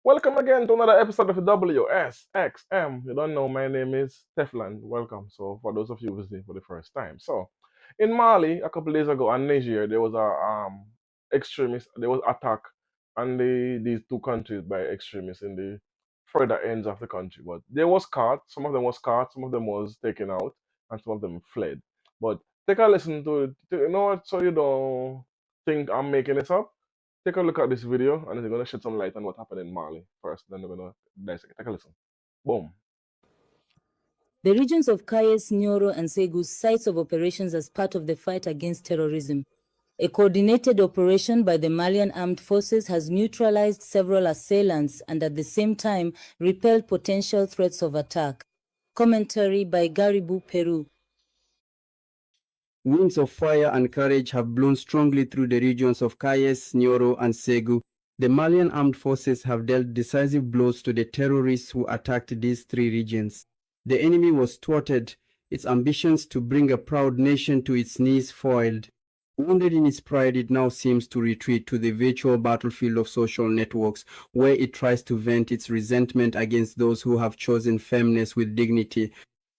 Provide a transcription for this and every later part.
Welcome again to another episode of WSXM. You don't know, my name is Teflon. Welcome. So, for those of you visiting for the first time, in Mali a couple days ago and Niger, there was a extremist. There was attack on these two countries by extremists in the further ends of the country. But they was caught. Some of them was caught. Some of them was taken out, and some of them fled. But take a listen to you know what, so you don't think I'm making this up. Take a look at this video and it's going to shed some light on what happened in Mali first. Then we're going to dissect it. Take a listen. Boom. The regions of Kayes, Nyoro, and Segu sites of operations as part of the fight against terrorism. A coordinated operation by the Malian armed forces has neutralized several assailants and at the same time repelled potential threats of attack. Commentary by Garibu Peru. Winds of fire and courage have blown strongly through the regions of Kayes, Nyoro, and Segu. The Malian armed forces have dealt decisive blows to the terrorists who attacked these three regions. The enemy was thwarted, its ambitions to bring a proud nation to its knees foiled. Wounded in its pride, it now seems to retreat to the virtual battlefield of social networks, where it tries to vent its resentment against those who have chosen firmness with dignity.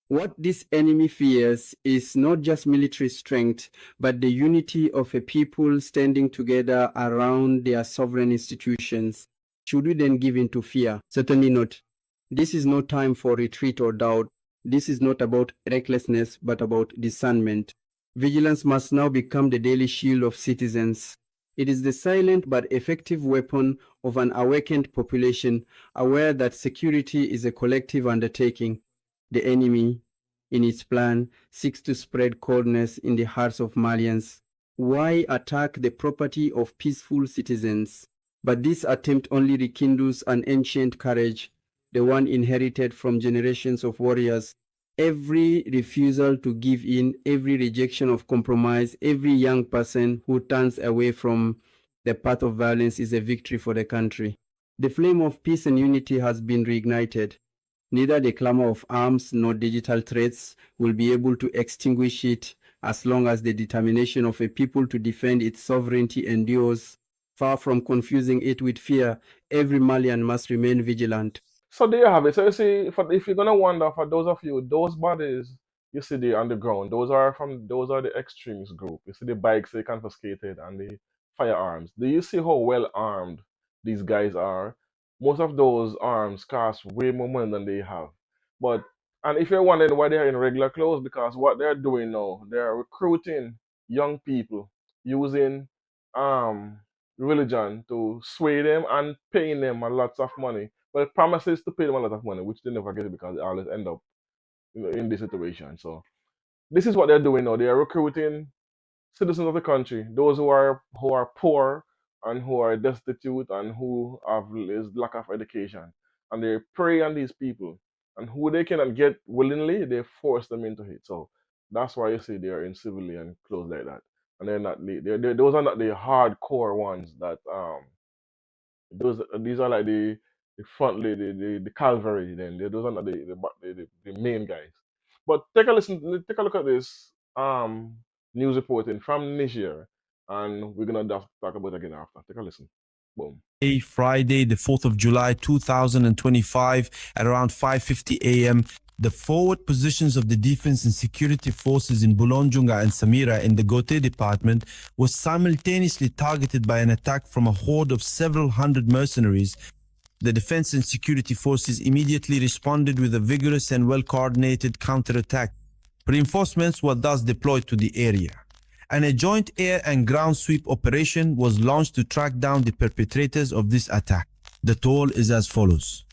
What this enemy fears is not just military strength, but the unity of a people standing together around their sovereign institutions. Should we then give in to fear? Certainly not. This is no time for retreat or doubt. This is not about recklessness, but about discernment. Vigilance must now become the daily shield of citizens. It is the silent but effective weapon of an awakened population, aware that security is a collective undertaking. The enemy, in its plan, seeks to spread coldness in the hearts of Malians. Why attack the property of peaceful citizens? But this attempt only rekindles an ancient courage, the one inherited from generations of warriors. Every refusal to give in, every rejection of compromise, every young person who turns away from the path of violence is a victory for the country. The flame of peace and unity has been reignited. Neither the clamor of arms nor digital threats will be able to extinguish it as long as the determination of a people to defend its sovereignty endures. Far from confusing it with fear, every Malian must remain vigilant. So there you have it. So you see, if you're gonna wonder, for those of you, those bodies you see there on the ground, those are the extremist group. You see the bikes they confiscated and the firearms. Do you see how well armed these guys are? Most of those arms cost way more money than they have. But and if you're wondering why they're in regular clothes, because what they're doing now, they're recruiting young people using um religion to sway them and paying them a lots of money, but it promises to pay them a lot of money, which they never get because they always end up in this situation. So this is what they're doing now. They are recruiting citizens of the country, those who are poor and who are destitute and who have is lack of education, and they prey on these people, and who they cannot get willingly, they force them into it. So that's why you see they are in civilian clothes like that, and they're not those are not the hardcore ones that those these are like the front the cavalry. Then those are not the main guys. But take a look at this news reporting from Niger, and we're gonna talk about it again after. Take a listen. Boom. Friday, the 4th of July, 2025, at around 5:50 a.m. The forward positions of the defense and security forces in Bulonjunga and Samira in the Gote department was simultaneously targeted by an attack from a horde of several hundred mercenaries. The defense and security forces immediately responded with a vigorous and well-coordinated counterattack. Reinforcements were thus deployed to the area, and a joint air and ground sweep operation was launched to track down the perpetrators of this attack. The toll is as follows.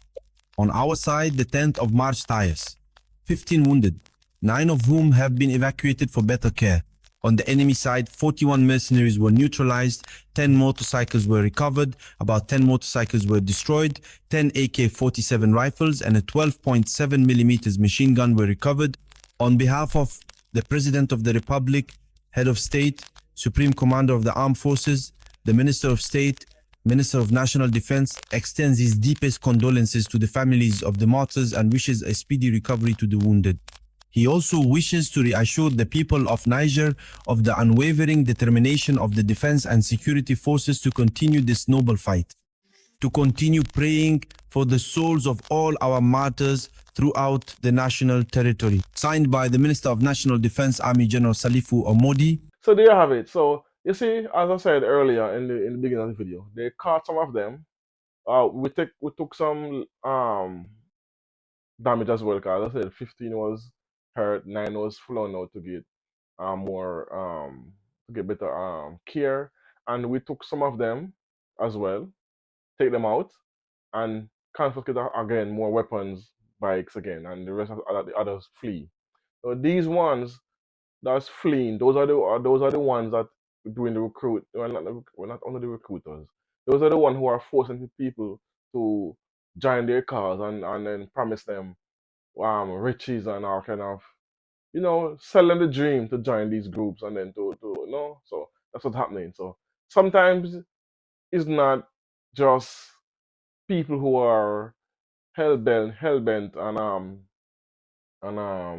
On our side, the 10th of March tires, 15 wounded, 9 of whom have been evacuated for better care. On the enemy side, 41 mercenaries were neutralized, 10 motorcycles were recovered, about 10 motorcycles were destroyed, 10 AK-47 rifles and a 12.7mm machine gun were recovered. On behalf of the President of the Republic, Head of State, Supreme Commander of the Armed Forces, the Minister of State, Minister of National Defense extends his deepest condolences to the families of the martyrs and wishes a speedy recovery to the wounded. He also wishes to reassure the people of Niger of the unwavering determination of the defense and security forces to continue this noble fight. to continue praying for the souls of all our martyrs throughout the national territory. Signed by the Minister of National Defense, Army General Salifu Omodi. So there you have it. So you see, as I said earlier in the beginning of the video, they caught some of them. We took some damage as well, because I said 15 was hurt, 9 was flown out to get more to get better care, and we took some of them as well, take them out, and confiscate again more weapons, bikes again, and the rest of the others flee. So these ones that's fleeing, those are the ones that doing the recruit. We're not only the recruiters. Those are the ones who are forcing the people to join their cause and then promise them riches and all kind of, sell them the dream to join these groups and then so that's what's happening. So sometimes it's not just people who are hell bent and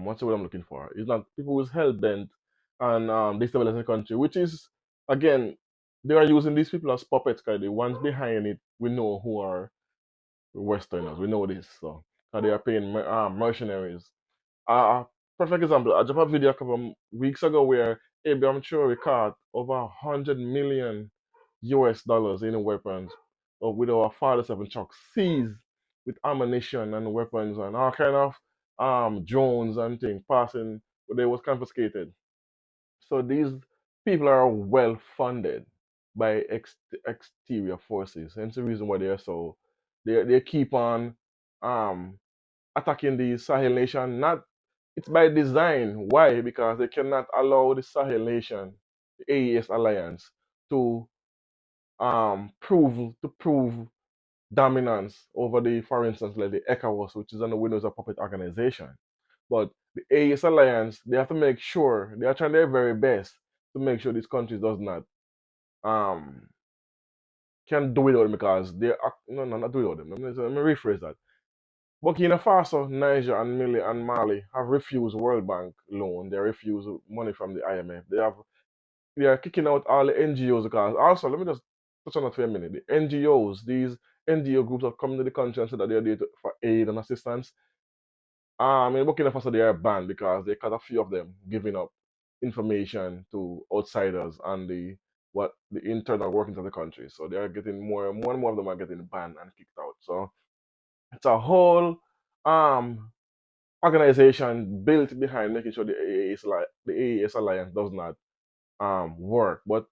what's the word I'm looking for? It's not people who's hell bent on destabilizing the country, which is again they are using these people as puppets. Cause the ones behind it we know who are Westerners. We know this, so 'cause they are paying mercenaries. Perfect example. I dropped a video a couple of weeks ago where Abraham Traore caught over 100 million US dollars in weapons, with over 47 trucks seized with ammunition and weapons and all kind of drones and things passing. They was confiscated. So these people are well funded by exterior forces. Hence the reason why they are so they keep on um attacking the Sahel nation. Not It's by design. Why? Because they cannot allow the Sahel nation, the AES alliance, to prove dominance over the, for instance, like the ECOWAS, which is on the Windows of Puppet organization. But the AES alliance, they have to make sure they are trying their very best to make sure this country does not um can do without them, because they are no, not do without them. Let me rephrase that. Burkina Faso, Niger, and Mali have refused World Bank loan. They refuse money from the IMF. They are kicking out all the NGOs, because also let me just touch on that for a minute. The NGOs, these NGO groups have come to the country and said that they are there for aid and assistance. In Burkina Faso, they are banned because they cut a few of them giving up information to outsiders and the internal workings of the country. So they are getting more and more of them are getting banned and kicked out. So it's a whole um organization built behind making sure the AES alliance does not work. But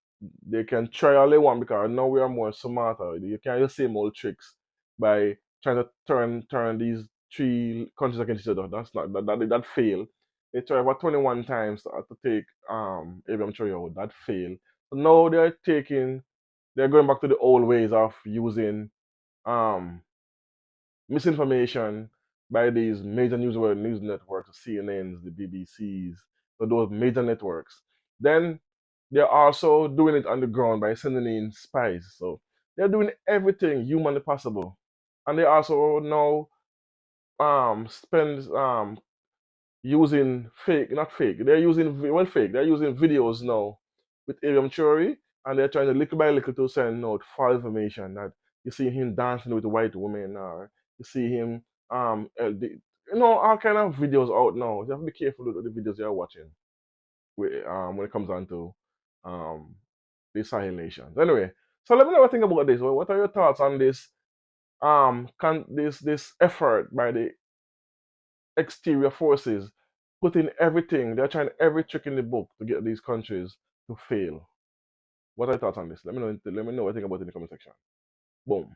they can try all they want, because now we are more smarter. You can't use same old tricks by trying to turn these three countries against each other. That's not that failed. They tried about 21 times to take Abraham Traore out. That failed. So now they're going back to the old ways of using um misinformation by these major news networks, CNNs, the BBCs, so those major networks. Then they're also doing it on the ground by sending in spies. So they're doing everything humanly possible, and they also now spend using fake, not fake. They're using fake. They're using videos now with Abraham Traore, and they're trying to little by little to send out false information that you see him dancing with a white woman, or you see him all kind of videos out now. You have to be careful with the videos you're watching when it comes on to um the Sahel nations. Anyway, so let me know what you think about this. What are your thoughts on this this effort by the exterior forces putting everything, they're trying every trick in the book to get these countries to fail? What are your thoughts on this? Let me know what you think about it in the comment section. Boom.